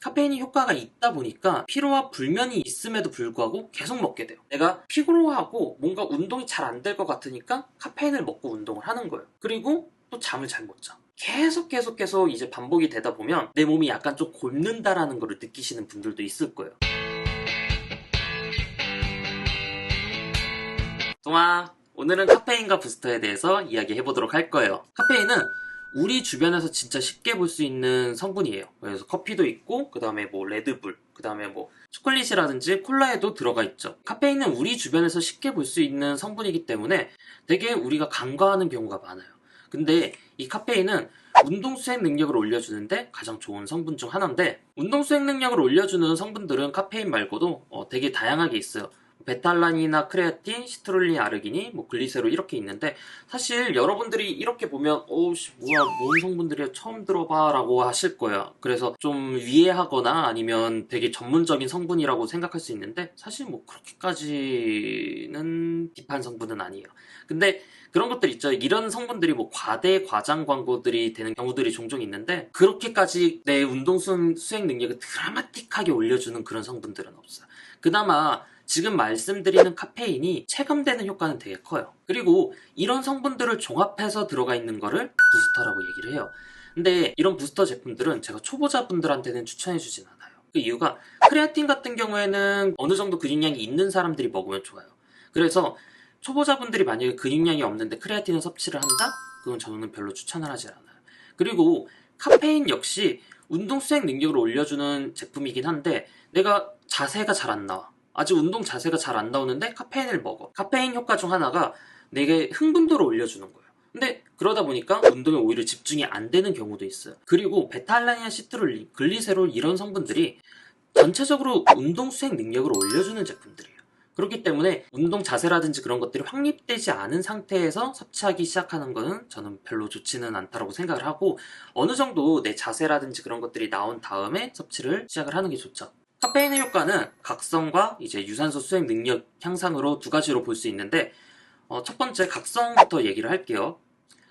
카페인이 효과가 있다 보니까 피로와 불면이 있음에도 불구하고 계속 먹게 돼요. 내가 피로하고 뭔가 운동이 잘 안 될 것 같으니까 카페인을 먹고 운동을 하는 거예요. 그리고 또 잠을 잘 못 자. 계속 이제 반복이 되다 보면 내 몸이 약간 좀 곪는다라는 걸 느끼시는 분들도 있을 거예요. 동아, 오늘은 카페인과 부스터에 대해서 이야기해보도록 할 거예요. 카페인은 우리 주변에서 진짜 쉽게 볼 수 있는 성분이에요. 그래서 커피도 있고, 그 다음에 뭐 레드불, 그 다음에 뭐 초콜릿이라든지 콜라에도 들어가 있죠. 카페인은 우리 주변에서 쉽게 볼 수 있는 성분이기 때문에 되게 우리가 간과하는 경우가 많아요. 근데 이 카페인은 운동 수행 능력을 올려주는데 가장 좋은 성분 중 하나인데, 운동 수행 능력을 올려주는 성분들은 카페인 말고도 되게 다양하게 있어요. 베탈란이나 크레아틴, 시트룰린, 아르기닌, 뭐 글리세롤 이렇게 있는데, 사실 여러분들이 이렇게 보면 어우씨 뭐야 뭔 성분들이야 처음 들어봐 라고 하실 거예요. 그래서 좀 위해하거나 아니면 되게 전문적인 성분이라고 생각할 수 있는데, 사실 뭐 그렇게까지는 딥한 성분은 아니에요. 근데 그런 것들 있죠. 이런 성분들이 뭐 과대 과장 광고들이 되는 경우들이 종종 있는데, 그렇게까지 내 운동 수행 능력을 드라마틱하게 올려주는 그런 성분들은 없어요. 그나마 지금 말씀드리는 카페인이 체감되는 효과는 되게 커요. 그리고 이런 성분들을 종합해서 들어가 있는 거를 부스터라고 얘기를 해요. 근데 이런 부스터 제품들은 제가 초보자분들한테는 추천해주진 않아요. 그 이유가, 크레아틴 같은 경우에는 어느 정도 근육량이 있는 사람들이 먹으면 좋아요. 그래서 초보자분들이 만약에 근육량이 없는데 크레아틴을 섭취를 한다? 그건 저는 별로 추천을 하지 않아요. 그리고 카페인 역시 운동 수행 능력을 올려주는 제품이긴 한데, 내가 자세가 잘 안 나와. 아직 운동 자세가 잘 안 나오는데 카페인을 먹어. 카페인 효과 중 하나가 내게 흥분도를 올려주는 거예요. 근데 그러다 보니까 운동에 오히려 집중이 안 되는 경우도 있어요. 그리고 베타알라닌이나 시트룰린, 글리세롤 이런 성분들이 전체적으로 운동 수행 능력을 올려주는 제품들이에요. 그렇기 때문에 운동 자세라든지 그런 것들이 확립되지 않은 상태에서 섭취하기 시작하는 것은 저는 별로 좋지는 않다고 생각을 하고, 어느 정도 내 자세라든지 그런 것들이 나온 다음에 섭취를 시작을 하는 게 좋죠. 카페인의 효과는 각성과 이제 유산소 수행 능력 향상으로 두 가지로 볼 수 있는데, 첫 번째 각성부터 얘기를 할게요.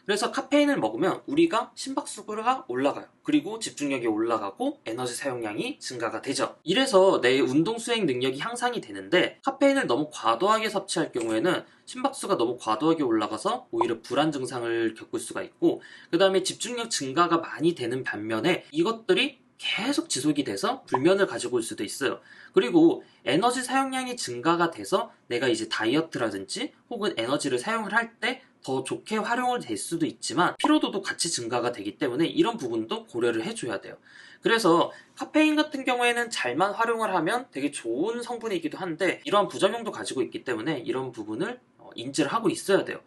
그래서 카페인을 먹으면 우리가 심박수가 올라가요. 그리고 집중력이 올라가고 에너지 사용량이 증가가 되죠. 이래서 내 운동 수행 능력이 향상이 되는데, 카페인을 너무 과도하게 섭취할 경우에는 심박수가 너무 과도하게 올라가서 오히려 불안 증상을 겪을 수가 있고, 그 다음에 집중력 증가가 많이 되는 반면에 이것들이 계속 지속이 돼서 불면을 가지고 올 수도 있어요. 그리고 에너지 사용량이 증가가 돼서 내가 이제 다이어트라든지 혹은 에너지를 사용을 할 때 더 좋게 활용을 될 수도 있지만, 피로도도 같이 증가가 되기 때문에 이런 부분도 고려를 해줘야 돼요. 그래서 카페인 같은 경우에는 잘만 활용을 하면 되게 좋은 성분이기도 한데, 이러한 부작용도 가지고 있기 때문에 이런 부분을 인지를 하고 있어야 돼요.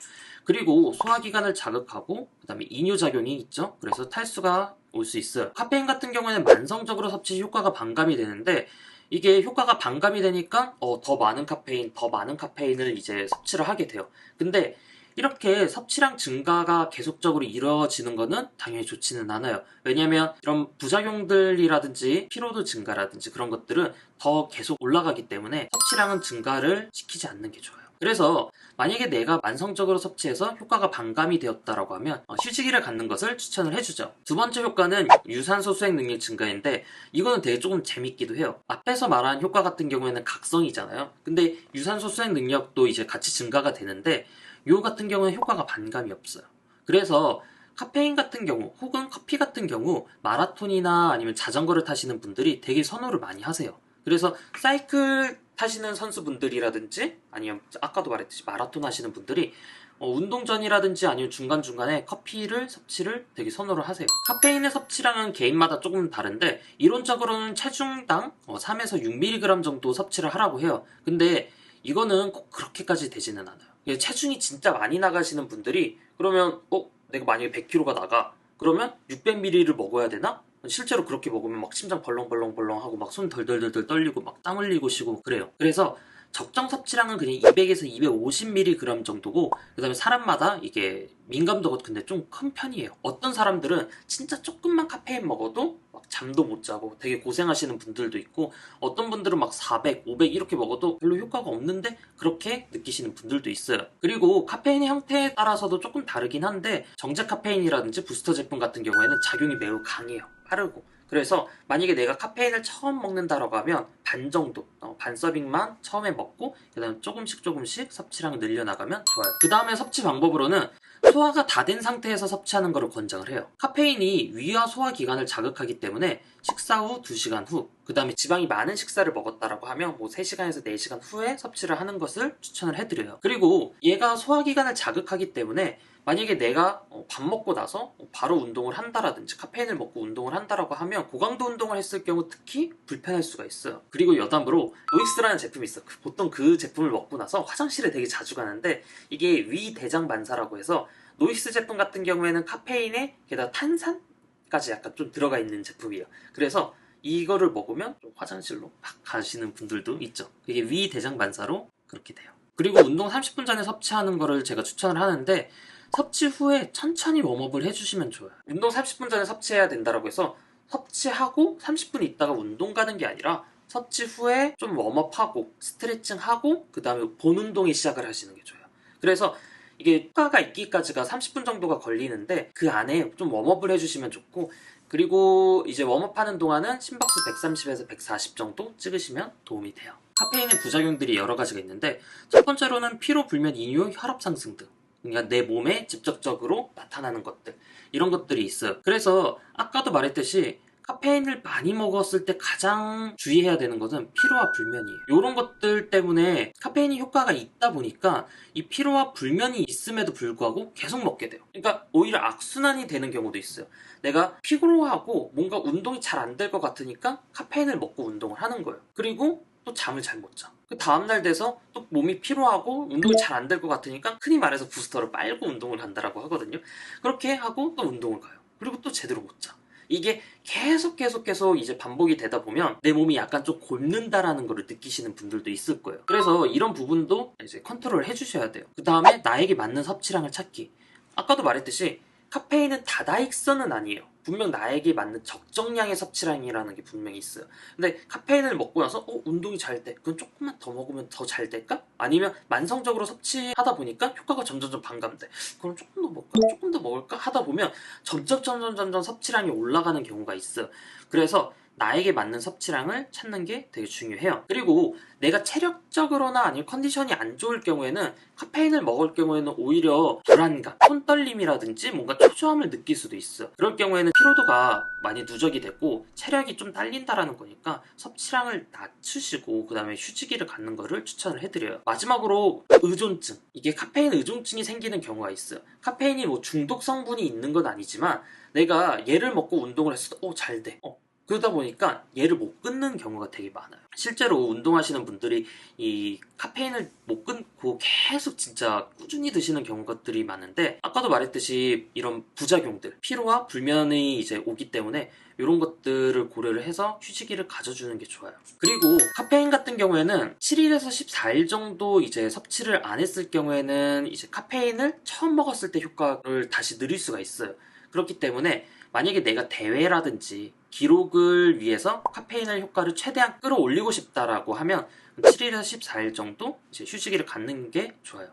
그리고 소화기관을 자극하고 그 다음에 이뇨작용이 있죠. 그래서 탈수가 올 수 있어요. 카페인 같은 경우에는 만성적으로 섭취 효과가 반감이 되는데, 이게 효과가 반감이 되니까 더 많은 카페인을 이제 섭취를 하게 돼요. 근데 이렇게 섭취량 증가가 계속적으로 이루어지는 거는 당연히 좋지는 않아요. 왜냐하면 이런 부작용들이라든지 피로도 증가라든지 그런 것들은 더 계속 올라가기 때문에 섭취량은 증가를 시키지 않는 게 좋아요. 그래서 만약에 내가 만성적으로 섭취해서 효과가 반감이 되었다라고 하면 휴지기를 갖는 것을 추천을 해주죠. 두 번째 효과는 유산소 수행 능력 증가인데, 이거는 되게 조금 재밌기도 해요. 앞에서 말한 효과 같은 경우에는 각성이잖아요. 근데 유산소 수행 능력도 이제 같이 증가가 되는데, 요 같은 경우는 효과가 반감이 없어요. 그래서 카페인 같은 경우 혹은 커피 같은 경우 마라톤이나 아니면 자전거를 타시는 분들이 되게 선호를 많이 하세요. 그래서 사이클 타시는 선수분들이라든지 아니면 아까도 말했듯이 마라톤 하시는 분들이 운동 전이라든지 아니면 중간중간에 커피를 섭취를 되게 선호를 하세요. 카페인의 섭취량은 개인마다 조금 다른데, 이론적으로는 체중당 3에서 6mg 정도 섭취를 하라고 해요. 근데 이거는 꼭 그렇게까지 되지는 않아요. 체중이 진짜 많이 나가시는 분들이 그러면 내가 만약에 100kg가 나가, 그러면 600ml를 먹어야 되나? 실제로 그렇게 먹으면 막 심장 벌렁벌렁벌렁 하고 막 손 덜덜덜덜 떨리고 막 땀 흘리고 쉬고 그래요. 그래서 적정 섭취량은 그냥 200에서 250mg 정도고, 그 다음에 사람마다 이게 민감도가 근데 좀 큰 편이에요. 어떤 사람들은 진짜 조금만 카페인 먹어도 막 잠도 못 자고 되게 고생하시는 분들도 있고, 어떤 분들은 막 400, 500 이렇게 먹어도 별로 효과가 없는데 그렇게 느끼시는 분들도 있어요. 그리고 카페인의 형태에 따라서도 조금 다르긴 한데, 정제 카페인이라든지 부스터 제품 같은 경우에는 작용이 매우 강해요. 빠르고. 그래서 만약에 내가 카페인을 처음 먹는다라고 하면 반 정도, 반 서빙만 처음에 먹고 그 다음에 조금씩 섭취량을 늘려나가면 좋아요. 그 다음에 섭취 방법으로는 소화가 다 된 상태에서 섭취하는 것을 권장을 해요. 카페인이 위와 소화 기관을 자극하기 때문에 식사 후 2시간 후, 그 다음에 지방이 많은 식사를 먹었다라고 하면 뭐 3시간에서 4시간 후에 섭취를 하는 것을 추천을 해드려요. 그리고 얘가 소화 기관을 자극하기 때문에 만약에 내가 밥 먹고 나서 바로 운동을 한다라든지 카페인을 먹고 운동을 한다라고 하면 고강도 운동을 했을 경우 특히 불편할 수가 있어요. 그리고 여담으로 노익스라는 제품이 있어. 보통 그 제품을 먹고 나서 화장실에 되게 자주 가는데 이게 위대장반사라고 해서 노익스 제품 같은 경우에는 카페인에 게다가 탄산까지 약간 좀 들어가 있는 제품이에요. 그래서 이거를 먹으면 좀 화장실로 막 가시는 분들도 있죠. 이게 위대장반사로 그렇게 돼요. 그리고 운동 30분 전에 섭취하는 거를 제가 추천을 하는데 섭취 후에 천천히 웜업을 해주시면 좋아요. 운동 30분 전에 섭취해야 된다고 해서 섭취하고 30분 있다가 운동 가는 게 아니라 섭취 후에 좀 웜업하고 스트레칭하고 그 다음에 본 운동에 시작을 하시는 게 좋아요. 그래서 이게 효과가 있기까지가 30분 정도가 걸리는데 그 안에 좀 웜업을 해주시면 좋고, 그리고 이제 웜업하는 동안은 심박수 130에서 140 정도 찍으시면 도움이 돼요. 카페인의 부작용들이 여러 가지가 있는데 첫 번째로는 피로, 불면, 이뇨, 혈압 상승 등, 그러니까 내 몸에 직접적으로 나타나는 것들, 이런 것들이 있어요. 그래서 아까도 말했듯이 카페인을 많이 먹었을 때 가장 주의해야 되는 것은 피로와 불면이에요. 이런 것들 때문에 카페인이 효과가 있다 보니까 이 피로와 불면이 있음에도 불구하고 계속 먹게 돼요. 그러니까 오히려 악순환이 되는 경우도 있어요. 내가 피곤하고 뭔가 운동이 잘 안 될 것 같으니까 카페인을 먹고 운동을 하는 거예요. 그리고 또 잠을 잘 못 자. 그 다음날 돼서 또 몸이 피로하고 운동이 잘 안 될 것 같으니까 흔히 말해서 부스터를 빨고 운동을 한다라고 하거든요. 그렇게 하고 또 운동을 가요. 그리고 또 제대로 못 자. 이게 계속 이제 반복이 되다 보면 내 몸이 약간 좀 곪는다라는 걸 느끼시는 분들도 있을 거예요. 그래서 이런 부분도 이제 컨트롤 해주셔야 돼요. 그 다음에 나에게 맞는 섭취량을 찾기. 아까도 말했듯이 카페인은 다다익선은 아니에요. 분명 나에게 맞는 적정량의 섭취량이라는 게 분명히 있어요. 근데 카페인을 먹고 나서 운동이 잘 돼. 그럼 조금만 더 먹으면 더 잘 될까? 아니면 만성적으로 섭취하다 보니까 효과가 점점 반감돼. 그럼 조금 더 먹을까? 조금 더 먹을까? 하다 보면 점점 섭취량이 올라가는 경우가 있어요. 그래서 나에게 맞는 섭취량을 찾는 게 되게 중요해요. 그리고 내가 체력적으로나 아니면 컨디션이 안 좋을 경우에는 카페인을 먹을 경우에는 오히려 불안감, 손떨림이라든지 뭔가 초조함을 느낄 수도 있어요. 그럴 경우에는 피로도가 많이 누적이 됐고 체력이 좀 딸린다라는 거니까 섭취량을 낮추시고 그 다음에 휴지기를 갖는 거를 추천을 해드려요. 마지막으로 의존증. 이게 카페인 의존증이 생기는 경우가 있어요. 카페인이 뭐 중독 성분이 있는 건 아니지만 내가 얘를 먹고 운동을 했을 때 잘 돼. 그러다 보니까 얘를 못 끊는 경우가 되게 많아요. 실제로 운동하시는 분들이 이 카페인을 못 끊고 계속 진짜 꾸준히 드시는 경우들이 많은데 아까도 말했듯이 이런 부작용들, 피로와 불면이 이제 오기 때문에 이런 것들을 고려를 해서 휴지기를 가져주는 게 좋아요. 그리고 카페인 같은 경우에는 7일에서 14일 정도 이제 섭취를 안 했을 경우에는 이제 카페인을 처음 먹었을 때 효과를 다시 누릴 수가 있어요. 그렇기 때문에 만약에 내가 대회라든지 기록을 위해서 카페인의 효과를 최대한 끌어올리고 싶다라고 하면 7일에서 14일 정도 이제 휴지기를 갖는 게 좋아요.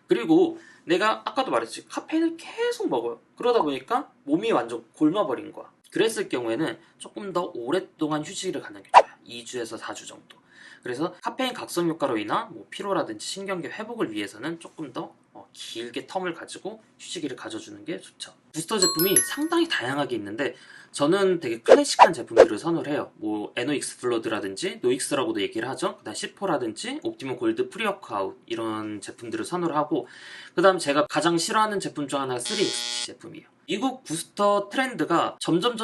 그리고 내가 아까도 말했지, 카페인을 계속 먹어요. 그러다 보니까 몸이 완전 곪아버린 거야. 그랬을 경우에는 조금 더 오랫동안 휴지기를 갖는 게 좋아요. 2주에서 4주 정도. 그래서 카페인 각성 효과로 인한 뭐 피로라든지 신경계 회복을 위해서는 조금 더 길게 텀을 가지고 휴지기를 가져주는 게 좋죠. 부스터 제품이 상당히 다양하게 있는데 저는 되게 클래식한 제품들을 선호를 해요. 뭐 NOx 플러드라든지 노익스라고도 얘기를 하죠. 그다음 C4라든지 옵티멈 골드 프리워크아웃 이런 제품들을 선호를 하고, 그다음 제가 가장 싫어하는 제품 중 하나가 3XT 제품이에요. 미국 부스터 트렌드가 점점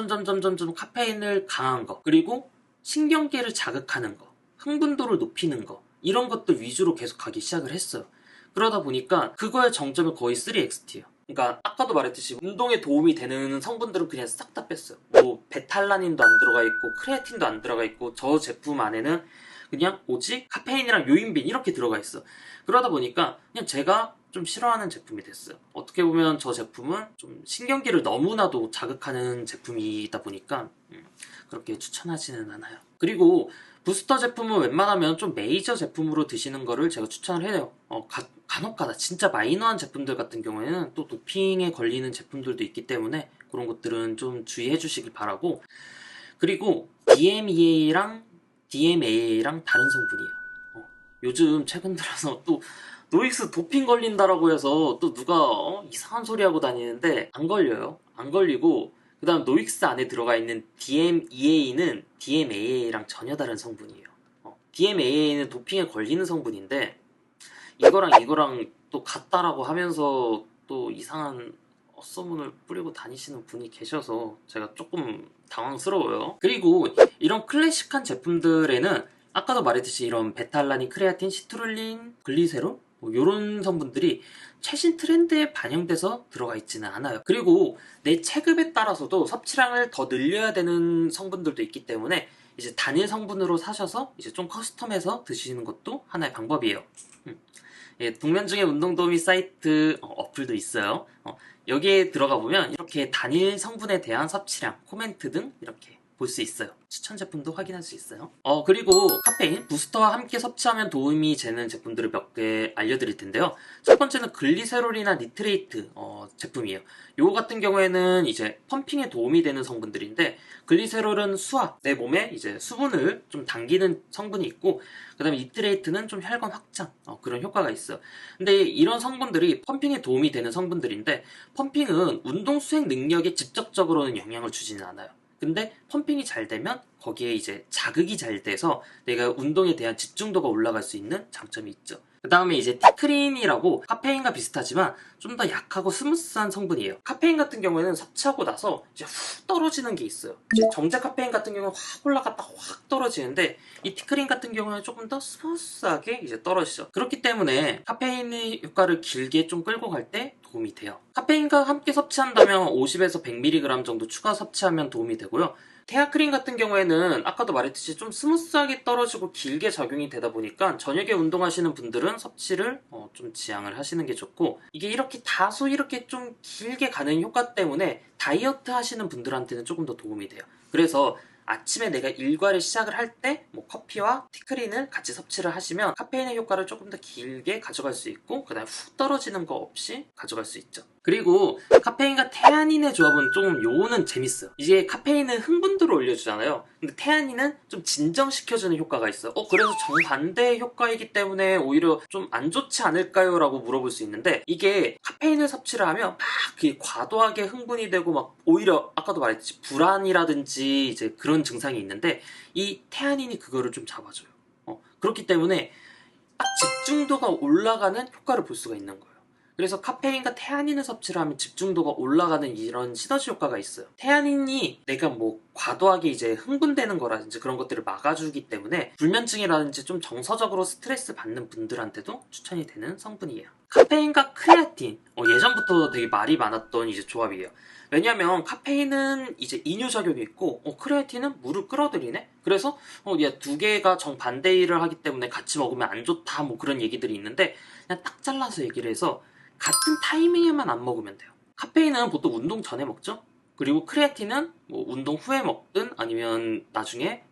카페인을 강한 거, 그리고 신경계를 자극하는 거, 흥분도를 높이는 거, 이런 것들 위주로 계속 가기 시작을 했어요. 그러다 보니까 그거의 정점은 거의 3XT예요. 그러니까 아까도 말했듯이 운동에 도움이 되는 성분들은 그냥 싹 다 뺐어요. 뭐 베탈라닌도 안 들어가 있고 크레아틴도 안 들어가 있고 저 제품 안에는 그냥 오직 카페인이랑 요인빈 이렇게 들어가 있어. 그러다 보니까 그냥 제가 좀 싫어하는 제품이 됐어요. 어떻게 보면 저 제품은 좀 신경계를 너무나도 자극하는 제품이다 보니까 그렇게 추천하지는 않아요. 그리고 부스터 제품은 웬만하면 좀 메이저 제품으로 드시는 거를 제가 추천을 해요. 간혹가다 진짜 마이너한 제품들 같은 경우에는 또 도핑에 걸리는 제품들도 있기 때문에 그런 것들은 좀 주의해 주시길 바라고, 그리고 DMA랑 다른 성분이에요. 요즘 최근 들어서 또 노익스 도핑 걸린다라고 해서 또 누가 이상한 소리 하고 다니는데 안 걸려요. 안 걸리고 그 다음 노익스 안에 들어가 있는 DMEA는 DMAA랑 전혀 다른 성분이에요. DMAA는 도핑에 걸리는 성분인데 이거랑 또 같다라고 하면서 또 이상한 헛소문을 뿌리고 다니시는 분이 계셔서 제가 조금 당황스러워요. 그리고 이런 클래식한 제품들에는 아까도 말했듯이 이런 베타알라닌, 크레아틴, 시트룰린, 글리세롤 이런 성분들이 최신 트렌드에 반영돼서 들어가 있지는 않아요. 그리고 내 체급에 따라서도 섭취량을 더 늘려야 되는 성분들도 있기 때문에 이제 단일 성분으로 사셔서 이제 좀 커스텀해서 드시는 것도 하나의 방법이에요. 예, 동면중의 운동도우미 사이트 어플도 있어요. 여기에 들어가 보면 이렇게 단일 성분에 대한 섭취량, 코멘트 등 이렇게 볼 수 있어요. 추천 제품도 확인할 수 있어요. 그리고 카페인, 부스터와 함께 섭취하면 도움이 되는 제품들을 몇 개 알려드릴 텐데요. 첫 번째는 글리세롤이나 니트레이트 제품이에요. 요거 같은 경우에는 이제 펌핑에 도움이 되는 성분들인데, 글리세롤은 수압, 내 몸에 이제 수분을 좀 당기는 성분이 있고, 그 다음에 니트레이트는 좀 혈관 확장, 그런 효과가 있어요. 근데 이런 성분들이 펌핑에 도움이 되는 성분들인데, 펌핑은 운동 수행 능력에 직접적으로는 영향을 주지는 않아요. 근데 펌핑이 잘 되면 거기에 이제 자극이 잘 돼서 내가 운동에 대한 집중도가 올라갈 수 있는 장점이 있죠. 그 다음에 이제 티크린이라고 카페인과 비슷하지만 좀 더 약하고 스무스한 성분이에요. 카페인 같은 경우에는 섭취하고 나서 이제 훅 떨어지는 게 있어요. 이제 정제 카페인 같은 경우는 확 올라갔다 확 떨어지는데, 이 티크린 같은 경우는 조금 더 스무스하게 이제 떨어지죠. 그렇기 때문에 카페인의 효과를 길게 좀 끌고 갈 때 도움이 돼요. 카페인과 함께 섭취한다면 50에서 100mg 정도 추가 섭취하면 도움이 되고요. 테아크린 같은 경우에는 아까도 말했듯이 좀 스무스하게 떨어지고 길게 작용이 되다 보니까 저녁에 운동하시는 분들은 섭취를 좀 지양을 하시는 게 좋고, 이게 이렇게 다소 이렇게 좀 길게 가는 효과 때문에 다이어트 하시는 분들한테는 조금 더 도움이 돼요. 그래서 아침에 내가 일과를 시작을 할 때 커피와 티크린을 같이 섭취를 하시면 카페인의 효과를 조금 더 길게 가져갈 수 있고, 그 다음에 훅 떨어지는 거 없이 가져갈 수 있죠. 그리고 카페인과 테아닌의 조합은 조금 요거는 재밌어요. 이제 카페인은 흥분도를 올려주잖아요. 근데 테아닌은 좀 진정시켜주는 효과가 있어요. 그래서 정반대의 효과이기 때문에 오히려 좀 안 좋지 않을까요? 라고 물어볼 수 있는데, 이게 카페인을 섭취를 하면 막 과도하게 흥분이 되고 막 오히려 아까도 말했듯이 불안이라든지 이제 그런 증상이 있는데, 이 테아닌이 그거를 좀 잡아줘요. 그렇기 때문에 딱 집중도가 올라가는 효과를 볼 수가 있는 거예요. 그래서 카페인과 테아닌을 섭취를 하면 집중도가 올라가는 이런 시너지 효과가 있어요. 테아닌이 내가 뭐 과도하게 이제 흥분되는 거라든지 그런 것들을 막아주기 때문에 불면증이라든지 좀 정서적으로 스트레스 받는 분들한테도 추천이 되는 성분이에요. 카페인과 크레아틴, 예전부터 되게 말이 많았던 이제 조합이에요. 왜냐면 카페인은 이제 이뇨작용이 있고 크레아틴은 물을 끌어들이네? 그래서 두 개가 정반대일을 하기 때문에 같이 먹으면 안 좋다 뭐 그런 얘기들이 있는데, 그냥 딱 잘라서 얘기를 해서 같은 타이밍에만 안 먹으면 돼요. 카페인은 보통 운동 전에 먹죠? 그리고 크레아틴은 뭐 운동 후에 먹든 아니면 나중에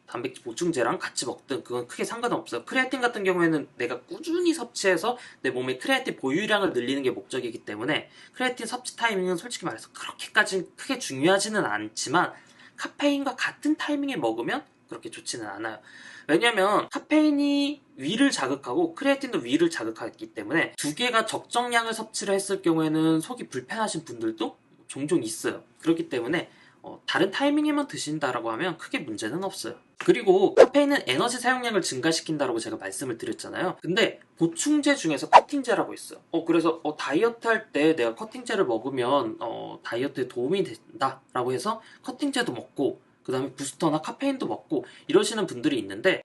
단백질 보충제랑 같이 먹든 그건 크게 상관없어요. 크레아틴 같은 경우에는 내가 꾸준히 섭취해서 내 몸의 크레아틴 보유량을 늘리는 게 목적이기 때문에 크레아틴 섭취 타이밍은 솔직히 말해서 그렇게까지 크게 중요하지는 않지만, 카페인과 같은 타이밍에 먹으면 그렇게 좋지는 않아요. 왜냐면 카페인이 위를 자극하고 크레아틴도 위를 자극하기 때문에 두 개가 적정량을 섭취를 했을 경우에는 속이 불편하신 분들도 종종 있어요. 그렇기 때문에 다른 타이밍에만 드신다라고 하면 크게 문제는 없어요. 그리고 카페인은 에너지 사용량을 증가시킨다라고 제가 말씀을 드렸잖아요. 근데 보충제 중에서 커팅제라고 있어요. 그래서 다이어트 할 때 내가 커팅제를 먹으면 다이어트에 도움이 된다라고 해서 커팅제도 먹고 그 다음에 부스터나 카페인도 먹고 이러시는 분들이 있는데,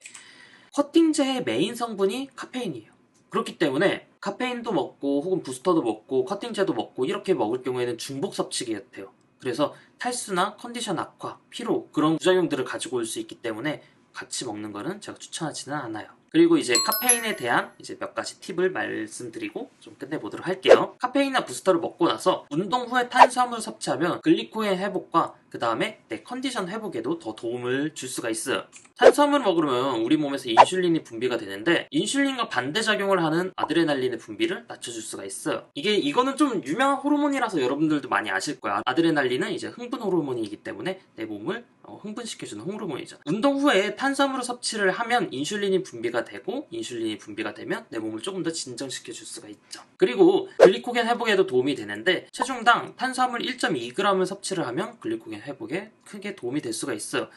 커팅제의 메인 성분이 카페인이에요. 그렇기 때문에 카페인도 먹고 혹은 부스터도 먹고 커팅제도 먹고 이렇게 먹을 경우에는 중복 섭취가 돼요. 그래서 탈수나 컨디션 악화, 피로 그런 부작용들을 가지고 올 수 있기 때문에 같이 먹는 거는 제가 추천하지는 않아요. 그리고 이제 카페인에 대한 이제 몇 가지 팁을 말씀드리고 좀 끝내보도록 할게요. 카페인이나 부스터를 먹고 나서 운동 후에 탄수화물을 섭취하면 글리코겐 회복과 그 다음에 내 컨디션 회복에도 더 도움을 줄 수가 있어요. 탄수화물을 먹으면 우리 몸에서 인슐린이 분비가 되는데 인슐린과 반대작용을 하는 아드레날린의 분비를 낮춰줄 수가 있어요. 이거는 좀 유명한 호르몬이라서 여러분들도 많이 아실 거야. 아드레날린은 이제 흥분 호르몬이기 때문에 내 몸을 흥분시켜주는 호르몬이죠. 운동 후에 탄수화물을 섭취를 하면 인슐린이 분비가 되고 인슐린이 분비가 되면 내 몸을 조금 더 진정시켜줄 수가 있죠. 그리고 글리코겐 회복에도 도움이 되는데 체중당 탄수화물 1.2g을 섭취를 하면 글리코겐 회복에 크게 도움이 될 수가 있어요.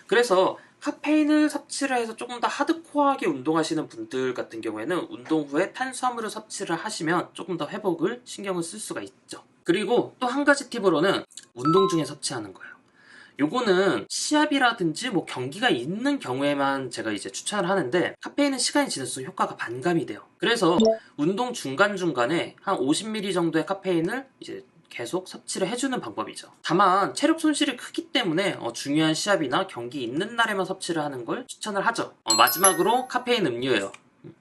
그래서 카페인을 섭취를 해서 조금 더 하드코어하게 운동하시는 분들 같은 경우에는 운동 후에 탄수화물을 섭취를 하시면 조금 더 회복을 신경을 쓸 수가 있죠. 그리고 또 한 가지 팁으로는 운동 중에 섭취하는 거예요. 요거는 시합이라든지 뭐 경기가 있는 경우에만 제가 이제 추천을 하는데 카페인은 시간이 지날수록 효과가 반감이 돼요. 그래서 운동 중간중간에 한 50ml 정도의 카페인을 이제 계속 섭취를 해주는 방법이죠. 다만 체력 손실이 크기 때문에 중요한 시합이나 경기 있는 날에만 섭취를 하는 걸 추천을 하죠. 마지막으로 카페인 음료예요.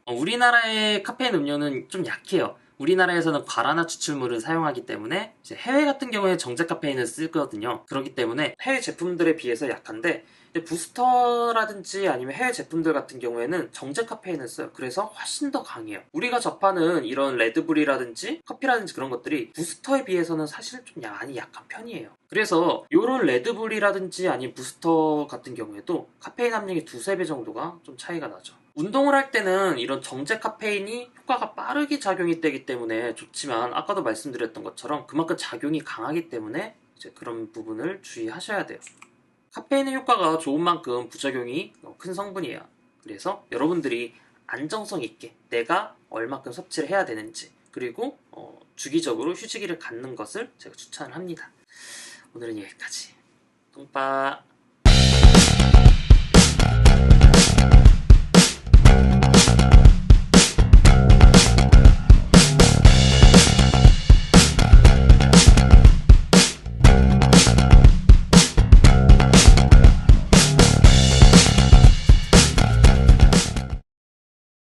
우리나라의 카페인 음료는 좀 약해요. 우리나라에서는 과라나 추출물을 사용하기 때문에 이제 해외 같은 경우에 정제 카페인을 쓰거든요. 그렇기 때문에 해외 제품들에 비해서 약한데 부스터라든지 아니면 해외 제품들 같은 경우에는 정제 카페인을 써요. 그래서 훨씬 더 강해요. 우리가 접하는 이런 레드불이라든지 커피라든지 그런 것들이 부스터에 비해서는 사실 좀 많이 약한 편이에요. 그래서 이런 레드불이라든지 아니면 부스터 같은 경우에도 카페인 함량이 2~3배 정도가 좀 차이가 나죠. 운동을 할 때는 이런 정제 카페인이 효과가 빠르게 작용이 되기 때문에 좋지만 아까도 말씀드렸던 것처럼 그만큼 작용이 강하기 때문에 이제 그런 부분을 주의하셔야 돼요. 카페인의 효과가 좋은 만큼 부작용이 큰 성분이에요. 그래서 여러분들이 안정성 있게 내가 얼마큼 섭취를 해야 되는지 그리고 주기적으로 휴식일을 갖는 것을 제가 추천을 합니다. 오늘은 여기까지. 똥빠